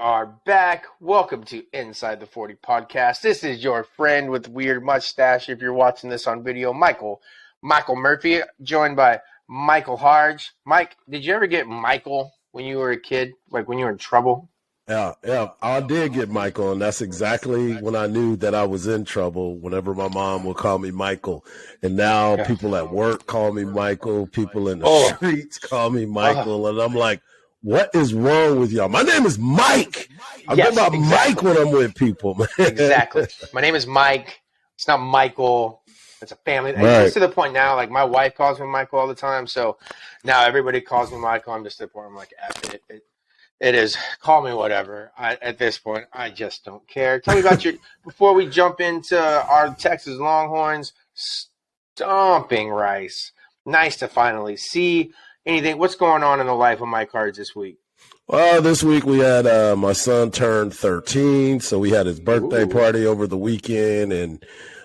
are back. Welcome to Inside the 40 podcast. This is your friend with weird mustache. If you're watching this on video, Michael Murphy, joined by Michael Hardge. Mike, did you ever get Michael when you were a kid, like when you were in trouble? Yeah, I did get Michael, and that's exactly when I knew that I was in trouble, whenever my mom would call me Michael. And now people at work call me Michael, people in the streets call me Michael, and I'm like, what is wrong with y'all? My name is Mike. I go by Mike when I'm with people, man. Exactly. My name is Mike. It's not Michael. It's a family. Right. It's to the point now, like my wife calls me Michael all the time, so now everybody calls me Michael. I'm just to the point I'm like, F it. It is, call me whatever. At this point, I just don't care. Tell me about before we jump into our Texas Longhorns stomping Rice. Nice to finally see anything. What's going on in the life of Mike Hardge this week? Well, this week we had my son turned 13, so we had his birthday party over the weekend, and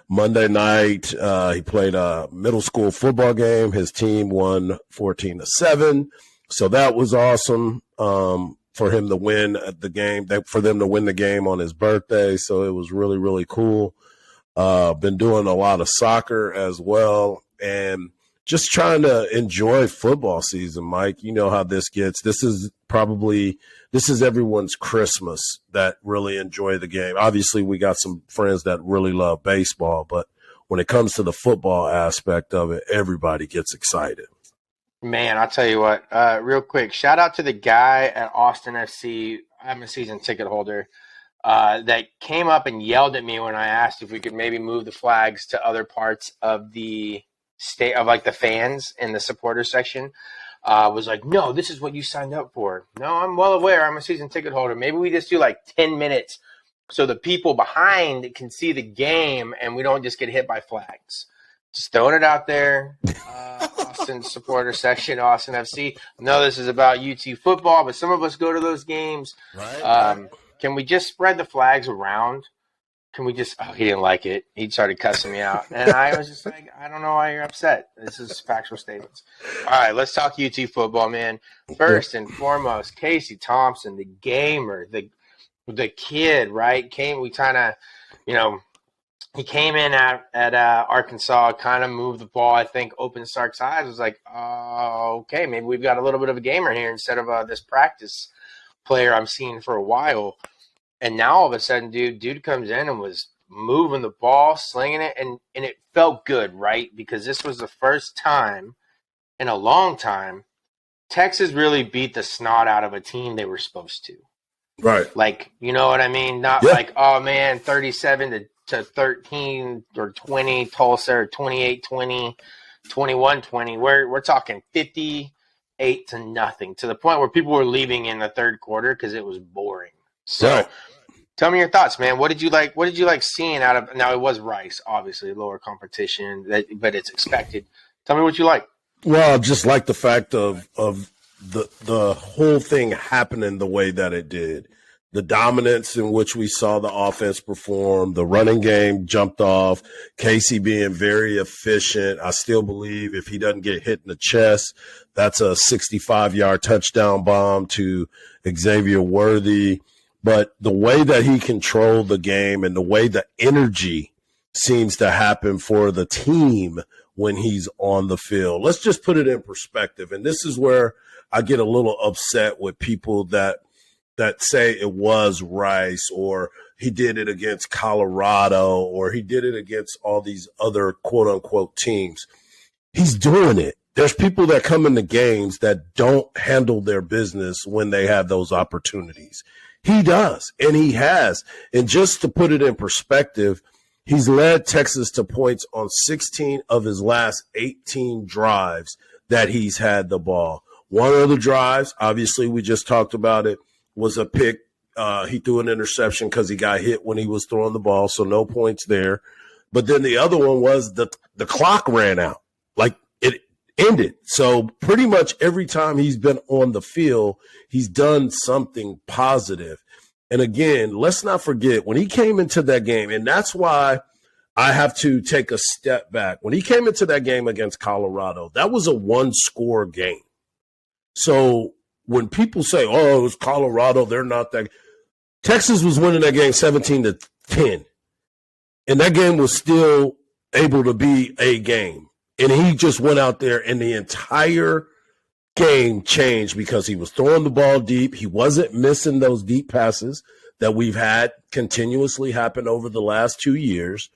Monday night he played a middle school football game. His team won 14-7, so that was awesome. For him to win the game, for them to win the game on his birthday. So it was really, really cool. Been doing a lot of soccer as well, and just trying to enjoy football season, Mike. You know how this gets. This is everyone's Christmas that really enjoy the game. Obviously, we got some friends that really love baseball, but when it comes to the football aspect of it, everybody gets excited. Man, I'll tell you what, real quick, shout out to the guy at Austin FC. I'm a season ticket holder that came up and yelled at me when I asked if we could maybe move the flags to other parts of the state, of like the fans in the supporter section. Was like, no, this is what you signed up for. No, I'm well aware. I'm a season ticket holder. Maybe we just do like 10 minutes so the people behind can see the game and we don't just get hit by flags. Just throwing it out there. Austin supporter section, Austin FC. I know this is about UT football, but some of us go to those games. Right. Can we just spread the flags around? Can we just – he didn't like it. He started cussing me out. And I was just like, I don't know why you're upset. This is factual statements. All right, let's talk UT football, man. First and foremost, Casey Thompson, the gamer, the kid, right? We kind of, he came in at Arkansas, kind of moved the ball, I think, opened Sark's eyes. Was like, okay, maybe we've got a little bit of a gamer here instead of this practice player I'm seeing for a while. And now all of a sudden, dude comes in and was moving the ball, slinging it, and it felt good, right? Because this was the first time in a long time Texas really beat the snot out of a team they were supposed to. Right. Like, you know what I mean? Not like, oh, man, 37 to 13 or 20, Tulsa, or 28-20, 21-20. We're talking 58 to nothing, to the point where people were leaving in the third quarter because it was boring. So Tell me your thoughts, man. What did you like seeing out of – now it was Rice, obviously, lower competition, but it's expected. Tell me what you like. Well, just like the fact of the whole thing happening the way that it did. The dominance in which we saw the offense perform, the running game jumped off, Casey being very efficient. I still believe if he doesn't get hit in the chest, that's a 65-yard touchdown bomb to Xavier Worthy. But the way that he controlled the game and the way the energy seems to happen for the team when he's on the field, let's just put it in perspective. And this is where I get a little upset with people that say it was Rice, or he did it against Colorado, or he did it against all these other quote-unquote teams. He's doing it. There's people that come into games that don't handle their business when they have those opportunities. He does, and he has. And just to put it in perspective, he's led Texas to points on 16 of his last 18 drives that he's had the ball. One of the drives, obviously we just talked about it, was a pick. He threw an interception because he got hit when he was throwing the ball, so no points there. But then the other one was the clock ran out. Like, it ended. So pretty much every time he's been on the field, he's done something positive. And again, let's not forget, when he came into that game, and that's why I have to take a step back. When he came into that game against Colorado, that was a one-score game. So when people say, oh, it was Colorado, they're not that. Texas was winning that game 17-10. And that game was still able to be a game. And he just went out there and the entire game changed because he was throwing the ball deep. He wasn't missing those deep passes that we've had continuously happen over the last 2 years.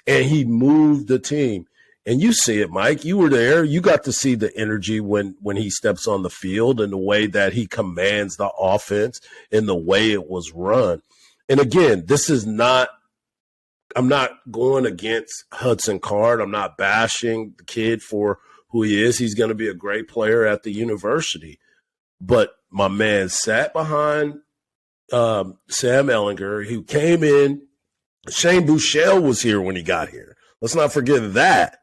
And he moved the team. And you see it, Mike. You were there. You got to see the energy when he steps on the field and the way that he commands the offense and the way it was run. And again, this is not – I'm not going against Hudson Card. I'm not bashing the kid for who he is. He's going to be a great player at the university. But my man sat behind Sam Ehlinger, who came in. Shane Buechele was here when he got here. Let's not forget that.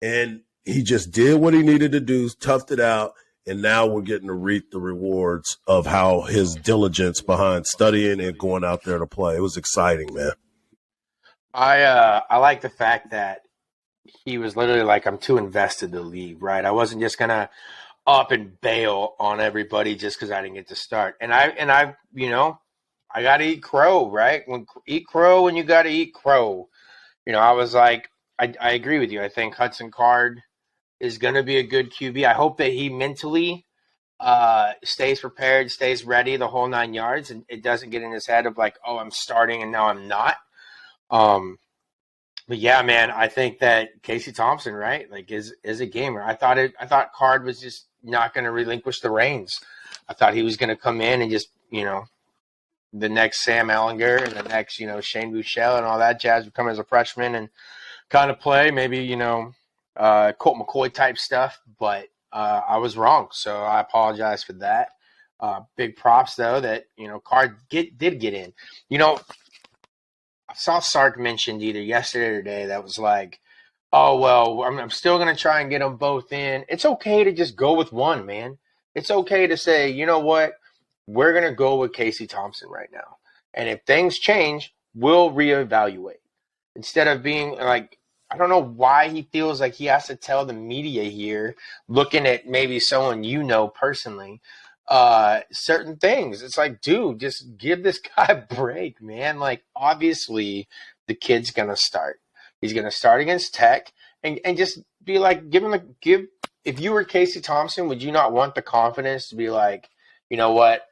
And he just did what he needed to do, toughed it out, and now we're getting to reap the rewards of how his diligence behind studying and going out there to play. It was exciting, man. I like the fact that he was literally like, I'm too invested to leave, right? I wasn't just gonna up and bail on everybody just because I didn't get to start. And I I gotta eat crow, right? Eat crow when you gotta eat crow. I was like, I agree with you. I think Hudson Card is going to be a good QB. I hope that he mentally stays prepared, stays ready the whole 9 yards, and it doesn't get in his head of like, oh, I'm starting and now I'm not. But yeah, man, I think that Casey Thompson, right, like is a gamer. I thought Card was just not going to relinquish the reins. I thought he was going to come in and just the next Sam Ehlinger and the next Shane Buechele and all that jazz would come as a freshman and kind of play, maybe, Colt McCoy type stuff, but I was wrong. So I apologize for that. Big props, though, that, Card did get in. I saw Sark mentioned either yesterday or today that was like, oh, well, I'm still going to try and get them both in. It's okay to just go with one, man. It's okay to say, you know what? We're going to go with Casey Thompson right now. And if things change, we'll reevaluate. Instead of being like, I don't know why he feels like he has to tell the media here, looking at maybe someone personally, certain things. It's like, dude, just give this guy a break, man. Like, obviously, the kid's going to start. He's going to start against Tech and just be like, if you were Casey Thompson, would you not want the confidence to be like, you know what,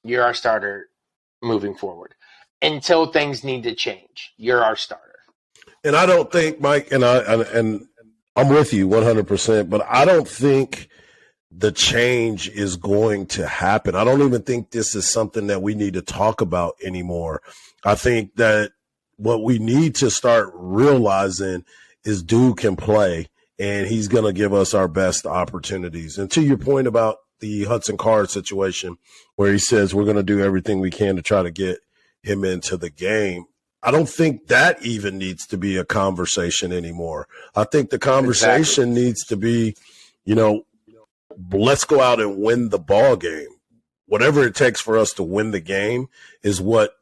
you're our starter moving forward until things need to change. You're our starter. And I don't think, Mike, and I'm with you 100%, but I don't think the change is going to happen. I don't even think this is something that we need to talk about anymore. I think that what we need to start realizing is dude can play, and he's going to give us our best opportunities. And to your point about the Hudson Card situation, where he says we're going to do everything we can to try to get him into the game, I don't think that even needs to be a conversation anymore. I think the conversation needs to be, let's go out and win the ball game. Whatever it takes for us to win the game is what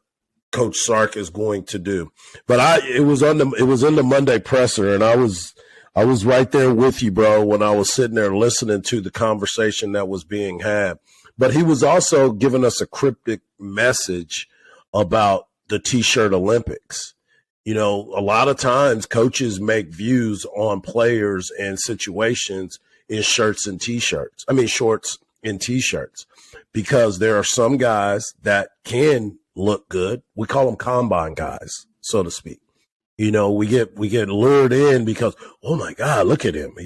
Coach Sark is going to do. But it was in the Monday presser, and I was right there with you, bro, when I was sitting there listening to the conversation that was being had. But he was also giving us a cryptic message about the T-shirt Olympics. A lot of times coaches make views on players and situations in shorts and T-shirts, because there are some guys that can look good. We call them combine guys, so to speak. We get lured in because, oh my God, look at him.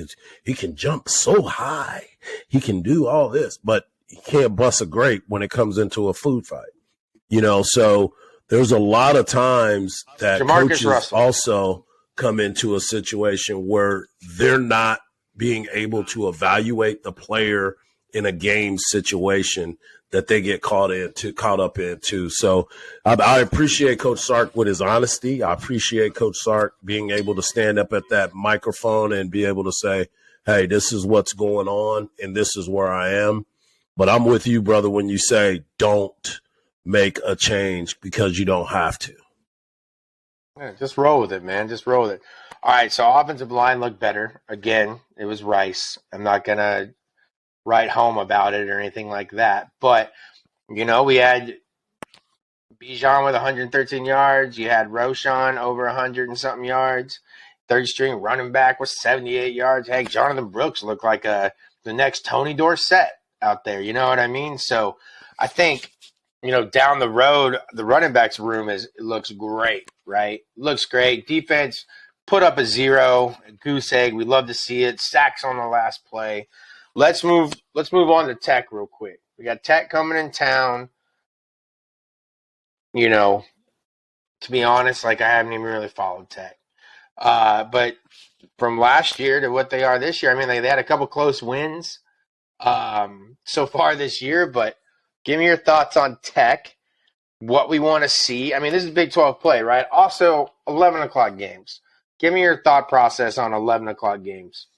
He can jump so high. He can do all this, but he can't bust a grape when it comes into a food fight. So there's a lot of times that Jamarcus coaches Russell also come into a situation where they're not being able to evaluate the player in a game situation that they get caught up into. So I appreciate Coach Sark with his honesty. I appreciate Coach Sark being able to stand up at that microphone and be able to say, hey, this is what's going on and this is where I am. But I'm with you, brother, when you say don't make a change because you don't have to. Yeah, just roll with it, man. Just roll with it. All right, so offensive line looked better. Again, it was Rice. I'm not going to write home about it or anything like that. But, we had Bijan with 113 yards. You had Roshan over 100 and something yards. Third string running back with 78 yards. Heck, Jonathan Brooks looked like the next Tony Dorsett out there. You know what I mean? So I think, down the road, the running backs room looks great, right? Looks great. Defense put up a 0, a goose egg. We love to see it. Sacks on the last play. Let's move on to Tech real quick. We got Tech coming in town. To be honest, like I haven't even really followed Tech. But from last year to what they are this year, I mean, they had a couple close wins so far this year. But give me your thoughts on Tech, what we want to see. I mean, this is Big 12 play, right? Also, 11 o'clock games. Give me your thought process on 11 o'clock games.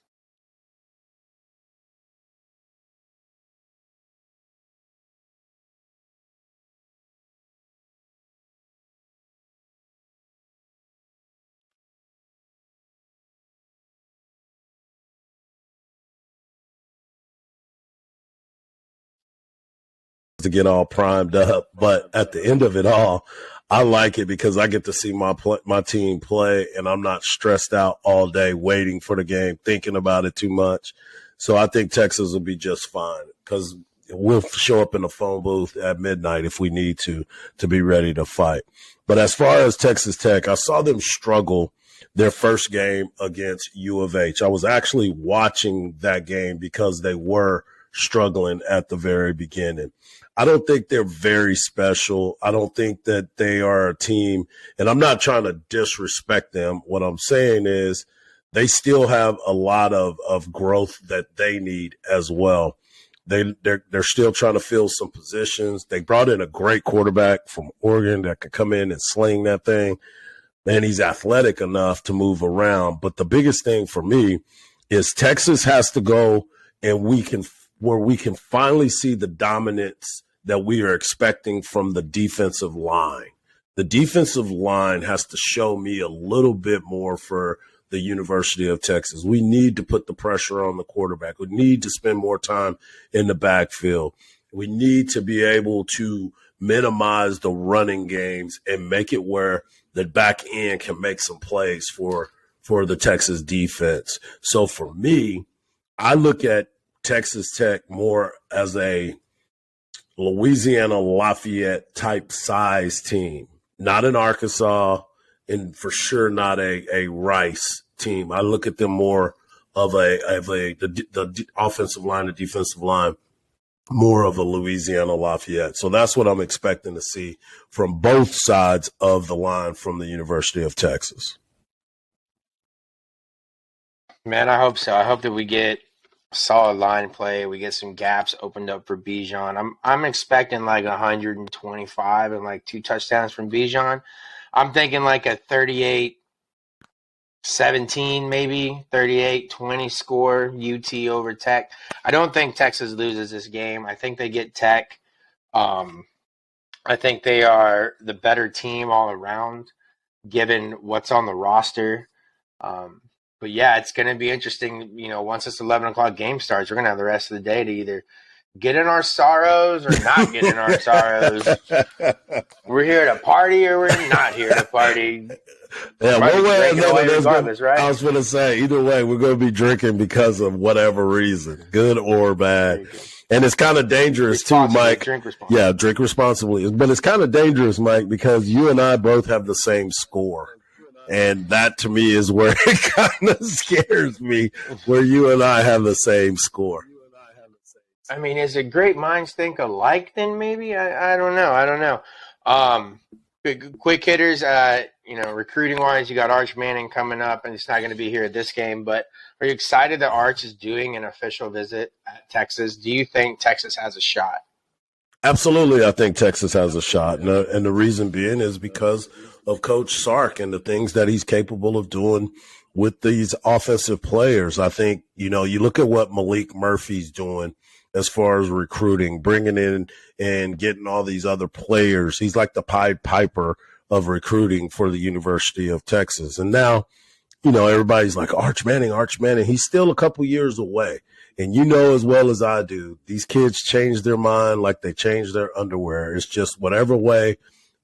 To get all primed up, but at the end of it all, I like it because I get to see my team play, and I'm not stressed out all day waiting for the game, thinking about it too much. So I think Texas will be just fine because we'll show up in the phone booth at midnight if we need to be ready to fight. But as far as Texas Tech, I saw them struggle their first game against U of H. I was actually watching that game because they were struggling at the very beginning. I don't think they're very special. I don't think that they are a team, and I'm not trying to disrespect them. What I'm saying is they still have a lot of growth that they need as well. They're still trying to fill some positions. They brought in a great quarterback from Oregon that could come in and sling that thing, and he's athletic enough to move around. But the biggest thing for me is Texas has to go, and we can finally see the dominance that we are expecting from the defensive line. The defensive line has to show me a little bit more for the University of Texas. We need to put the pressure on the quarterback. We need to spend more time in the backfield. We need to be able to minimize the running games and make it where the back end can make some plays for the Texas defense. So for me, I look at Texas Tech more as a Louisiana Lafayette type size team, not an Arkansas, and for sure not a Rice team. I look at them more of the offensive line, the defensive line, more of a Louisiana Lafayette. So that's what I'm expecting to see from both sides of the line from the University of Texas. Man, I hope so. I hope that we get solid line play. We get some gaps opened up for Bijan. I'm expecting like 125 and like 2 touchdowns from Bijan. I'm thinking like a 38-17, maybe 38-20 score UT over Tech. I don't think Texas loses this game. I think they get Tech. I think they are the better team all around, given what's on the roster. But yeah, it's going to be interesting. Once this 11 o'clock game starts, we're going to have the rest of the day to either get in our sorrows or not get in our sorrows. We're here to party or we're not here to party. Yeah, one way or another, right? I was going to say, either way, we're going to be drinking because of whatever reason, good or bad. And it's kind of dangerous too, Mike. Drink responsibly. Yeah, drink responsibly. But it's kind of dangerous, Mike, because you and I both have the same score. And that, to me, is where it kind of scares me, where you and I have the same score. I mean, is it great minds think alike then maybe? I don't know. Quick hitters, recruiting-wise, you got Arch Manning coming up, and he's not going to be here at this game. But are you excited that Arch is doing an official visit at Texas? Do you think Texas has a shot? Absolutely, I think Texas has a shot. And the reason being is because of Coach Sark and the things that he's capable of doing with these offensive players. I think, you look at what Malik Murphy's doing as far as recruiting, bringing in and getting all these other players. He's like the Pied Piper of recruiting for the University of Texas. And now, everybody's like, Arch Manning. He's still a couple years away. And as well as I do, these kids change their mind like they change their underwear. It's just whatever way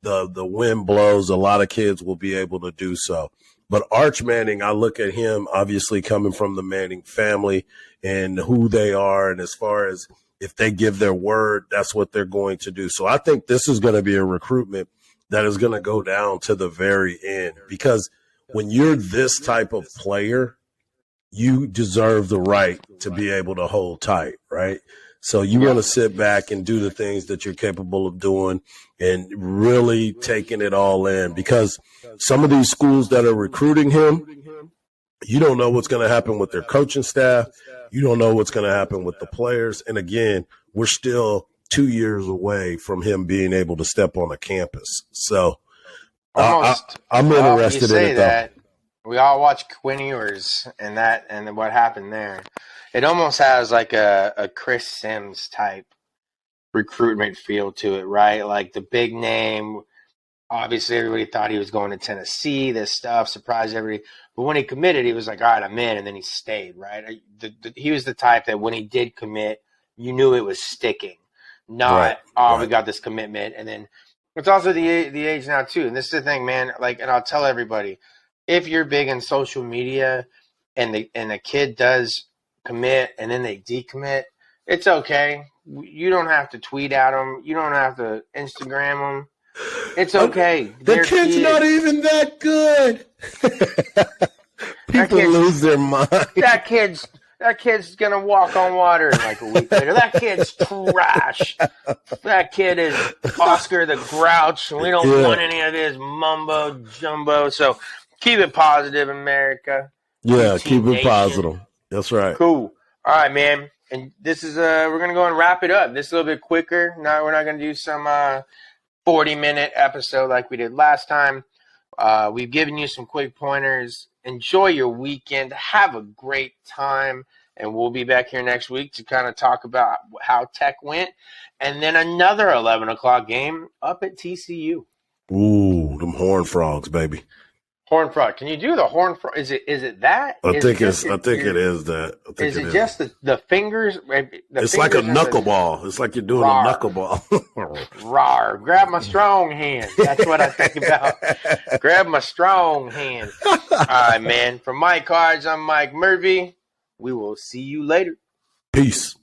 the wind blows, a lot of kids will be able to do so. But Arch Manning, I look at him obviously coming from the Manning family and who they are, and as far as if they give their word, that's what they're going to do. So I think this is going to be a recruitment that is going to go down to the very end, because when you're this type of player, you deserve the right to be able to hold tight, right? So you want to sit back and do the things that you're capable of doing and really taking it all in, because some of these schools that are recruiting him, you don't know what's going to happen with their coaching staff. You don't know what's going to happen with the players. And again, we're still 2 years away from him being able to step on a campus. So I'm interested in it, though. We all watch Quinn Ewers and what happened there. It almost has like a Chris Sims type recruitment feel to it, right? Like the big name. Obviously, everybody thought he was going to Tennessee. This stuff surprised everybody. But when he committed, he was like, all right, I'm in. And then he stayed, right? He was the type that when he did commit, you knew it was sticking. Not, we got this commitment. And then it's also the age now, too. And this is the thing, man. Like, and I'll tell everybody, if you're big in social media and the kid does commit and then they decommit, it's okay. You don't have to tweet at them. You don't have to Instagram them. It's okay. The kid's not even that good. People lose their mind. That kid's gonna walk on water like a week later. That kid's trash. That kid is Oscar the Grouch. We don't want any of this mumbo jumbo. So keep it positive, America. Yeah, keep it positive. That's right. Cool. All right, man. And this is we're gonna go and wrap it up. This is a little bit quicker. No, we're not gonna do some 40-minute episode like we did last time. We've given you some quick pointers. Enjoy your weekend. Have a great time. And we'll be back here next week to kind of talk about how Tech went. And then another 11 o'clock game up at TCU. Ooh, them Horned Frogs, baby. Horned Frog. Can you do the Horned Frog? Is it that? I think it is that. Is it just the fingers? It's like a knuckleball. It's like you're doing a knuckleball. Rawr. Grab my strong hand. That's what I think about. Grab my strong hand. All right, man. From Mike Hardge, I'm Mike Murphy. We will see you later. Peace.